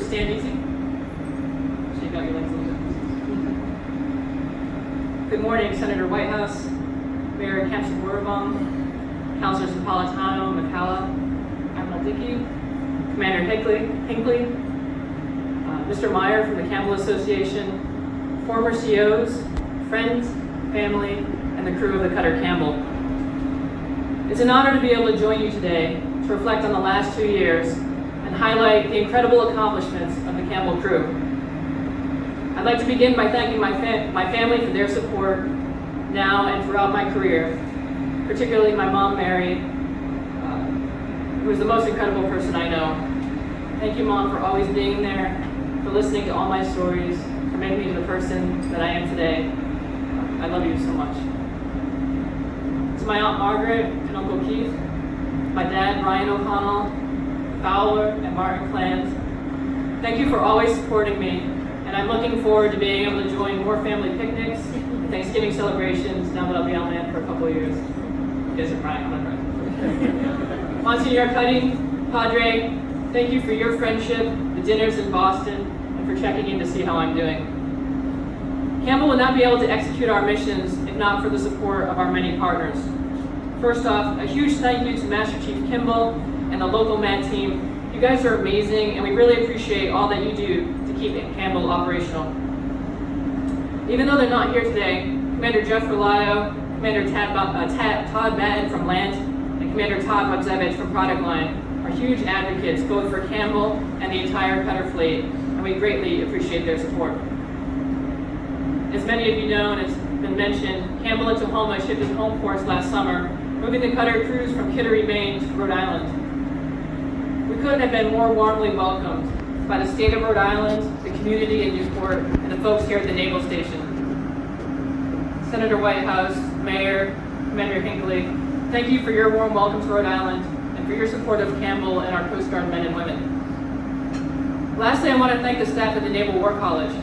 stand easy. Shake out your legs a little bit. Good morning, Senator Whitehouse, Mayor Kempson-Wurbaum, Councilors Napolitano, McCalla, Admiral Dickey, Commander Hinckley, Mr. Meyer from the Campbell Association, former COs, friends, family, and the crew of the Cutter Campbell. It's an honor to be able to join you today to reflect on the last 2 years and highlight the incredible accomplishments of the Campbell crew. I'd like to begin by thanking my family for their support now and throughout my career, particularly my mom, Mary, who is the most incredible person I know. Thank you, Mom, for always being there, for listening to all my stories, for making me the person that I am today. I love you so much. To my Aunt Margaret and Uncle Keith, my dad, Brian O'Connell, Fowler, and Martin Clans, thank you for always supporting me, and I'm looking forward to being able to join more family picnics and Thanksgiving celebrations now that I'll be on land for a couple of years. You guys are crying, I'm not crying. Monsignor Cuddy, Padre, thank you for your friendship, the dinners in Boston, and for checking in to see how I'm doing. Campbell would not be able to execute our missions if not for the support of our many partners. First off, a huge thank you to Master Chief Kimball and the local MAD team. You guys are amazing, and we really appreciate all that you do to keep Campbell operational. Even though they're not here today, Commander Jeff Relio, Commander Todd Madden from Land, and Commander Todd Budzevich from Product Line are huge advocates both for Campbell and the entire Cutter fleet, and we greatly appreciate their support. As many of you know, and it's been mentioned, Campbell and Tahoma shifted home ports last summer, moving the Cutter crews from Kittery, Maine to Rhode Island. We couldn't have been more warmly welcomed by the state of Rhode Island, the community in Newport, and the folks here at the Naval Station. Senator Whitehouse, Mayor, Commander Hinckley, thank you for your warm welcome to Rhode Island and for your support of Campbell and our Coast Guard men and women. Lastly, I want to thank the staff at the Naval War College.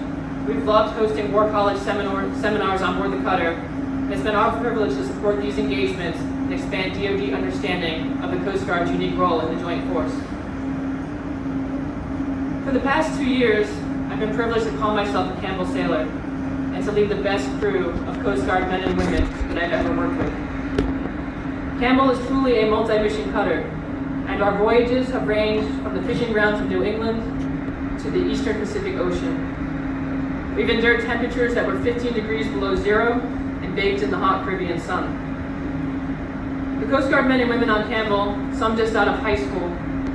We've loved hosting War College seminars on board the Cutter, and it's been our privilege to support these engagements and expand DoD understanding of the Coast Guard's unique role in the Joint Force. For the past 2 years, I've been privileged to call myself a Campbell sailor and to lead the best crew of Coast Guard men and women that I've ever worked with. Campbell is truly a multi-mission cutter, and our voyages have ranged from the fishing grounds of New England to the Eastern Pacific Ocean. We've endured temperatures that were 15 degrees below zero and bathed in the hot Caribbean sun. The Coast Guard men and women on Campbell, some just out of high school,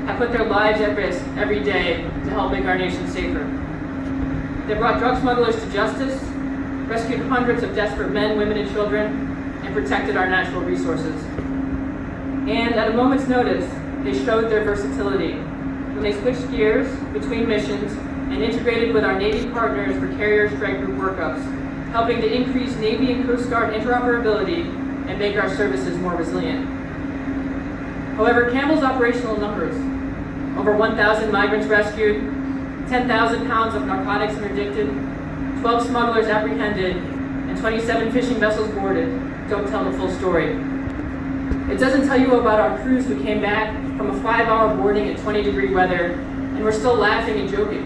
have put their lives at risk every day to help make our nation safer. They brought drug smugglers to justice, rescued hundreds of desperate men, women, and children, and protected our natural resources. And at a moment's notice, they showed their versatility when they switched gears between missions and integrated with our Navy partners for Carrier Strike Group workups, helping to increase Navy and Coast Guard interoperability and make our services more resilient. However, Campbell's operational numbers, over 1,000 migrants rescued, 10,000 pounds of narcotics interdicted, 12 smugglers apprehended, and 27 fishing vessels boarded, don't tell the full story. It doesn't tell you about our crews who came back from a 5-hour boarding in 20-degree weather and were still laughing and joking,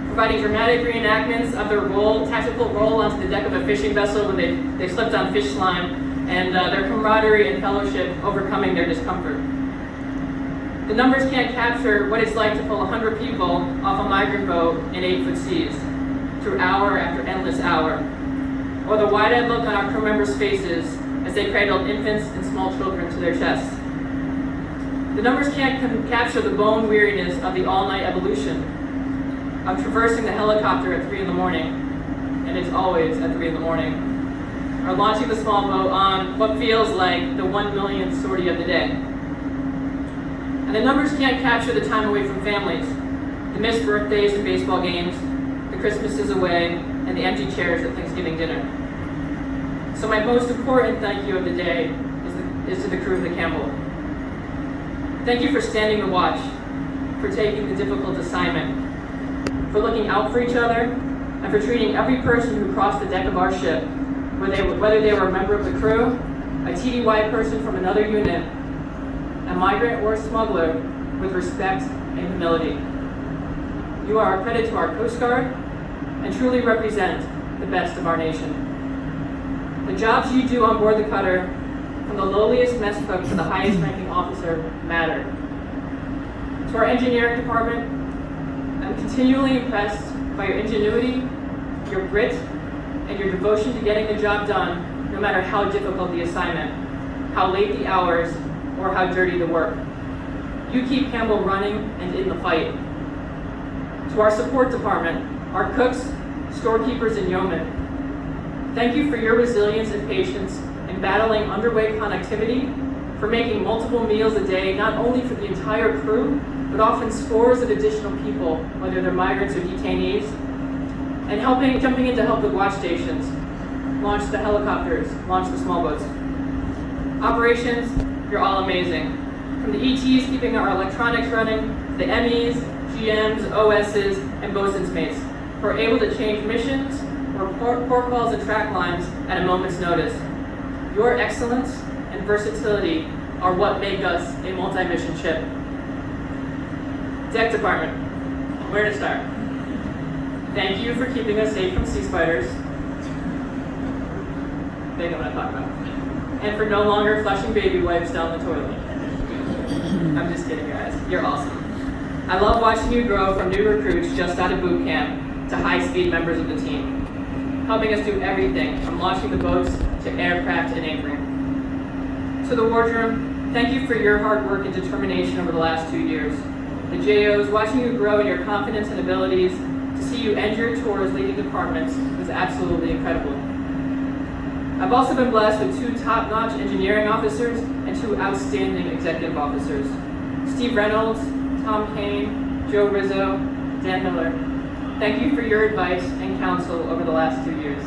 providing dramatic reenactments of their tactical role onto the deck of a fishing vessel when they slipped on fish slime, and their camaraderie and fellowship overcoming their discomfort. The numbers can't capture what it's like to pull 100 people off a migrant boat in 8-foot seas, through hour after endless hour, or the wide-eyed look on our crew members' faces as they cradled infants and small children to their chests. The numbers can't capture the bone weariness of the all-night evolution, of traversing the helicopter at 3 in the morning, and it's always at 3 in the morning, or launching the small boat on what feels like the 1 millionth sortie of the day. And the numbers can't capture the time away from families, the missed birthdays and baseball games, the Christmases away, and the empty chairs at Thanksgiving dinner. So my most important thank you of the day is to the crew of the Campbell. Thank you for standing the watch, for taking the difficult assignment, for looking out for each other, and for treating every person who crossed the deck of our ship, whether they were a member of the crew, a TDY person from another unit, a migrant or a smuggler, with respect and humility. You are a credit to our Coast Guard and truly represent the best of our nation. The jobs you do on board the cutter, from the lowliest mess cook to the highest ranking officer, matter. To our engineering department, I'm continually impressed by your ingenuity, your grit, and your devotion to getting the job done, no matter how difficult the assignment, how late the hours, or how dirty the work. You keep Campbell running and in the fight. To our support department, our cooks, storekeepers, and yeomen, thank you for your resilience and patience in battling underway connectivity, for making multiple meals a day, not only for the entire crew, but often scores of additional people, whether they're migrants or detainees, and jumping in to help with watch stations, launch the helicopters, launch the small boats. Operations, you're all amazing. From the ETs keeping our electronics running, the MEs, GMs, OSs, and bosun's mates, who are able to change missions or port calls and track lines at a moment's notice. Your excellence and versatility are what make us a multi-mission ship. Deck department, where to start? Thank you for keeping us safe from sea spiders. They know what I'm talking about. And for no longer flushing baby wipes down the toilet. I'm just kidding, guys. You're awesome. I love watching you grow from new recruits just out of boot camp to high-speed members of the team, helping us do everything from launching the boats to aircraft and anchoring. To the wardroom, thank you for your hard work and determination over the last 2 years. The JOs, watching you grow in your confidence and abilities, to see you end your tours leading departments was absolutely incredible. I've also been blessed with 2 top-notch engineering officers and 2 outstanding executive officers, Steve Reynolds, Tom Kane, Joe Rizzo, Dan Miller. Thank you for your advice and counsel over the last 2 years.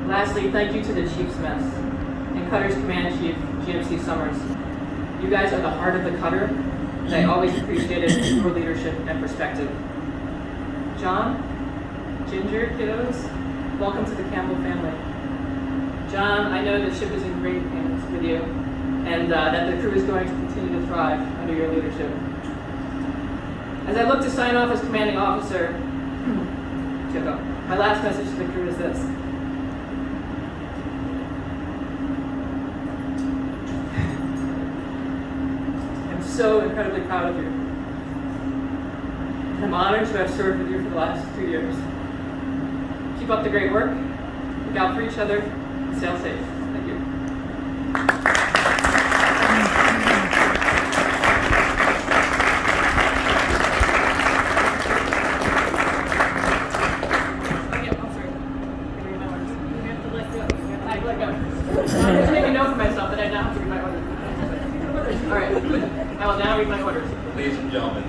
Lastly, thank you to the Chief's Mess and Cutter's Command Chief, GMC Summers. You guys are the heart of the cutter, and I always appreciated your leadership and perspective. John, Ginger, kiddos, welcome to the Campbell family. John, I know the ship is in great hands with you, and that the crew is going to continue to thrive under your leadership. As I look to sign off as commanding officer, my last message to the crew is this. I'm so incredibly proud of you. I'm honored to have served with you for the last 2 years. Keep up the great work, look out for each other, and sail safe. Thank you. I'm just making a note for myself that I now have to read my orders. All right, I will now read my orders. Ladies and gentlemen,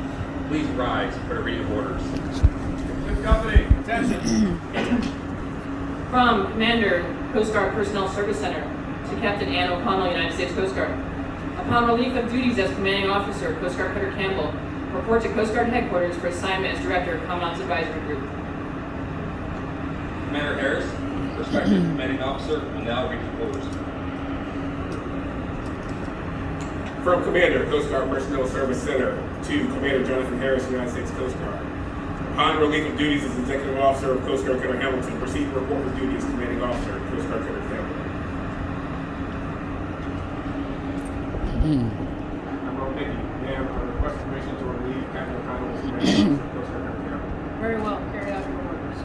please rise for the reading of orders. Good company, attention. From Commander, Coast Guard Personnel Service Center, to Captain Ann O'Connell, United States Coast Guard. Upon relief of duties as Commanding Officer, Coast Guard Cutter Campbell, report to Coast Guard Headquarters for assignment as Director, Commandant's Advisory Group. Commander Harris, respected commanding officer, will now read the orders. From Commander, Coast Guard Personnel Service Center, to Commander Jonathan Harris, United States Coast Guard. Upon relief of duties as Executive Officer of Coast Guard Cutter Hamilton, proceed to report for duty as Commanding Officer of Coast Guard Cutter Campbell. Admiral Dickey, ma'am, I request permission to relieve Captain O'Connell as Commanding Officer of Coast Guard Cutter Campbell. Very well. Carry out your orders.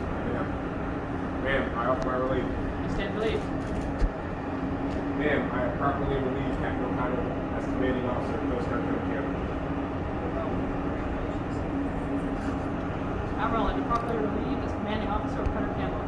Ma'am, I offer my relief. I stand relieved. Ma'am, I have properly relieved Captain O'Connell as Commanding Officer of Coast Guard Cutter Campbell. Admiral, I am properly relieved as Commanding Officer of Cutter Campbell.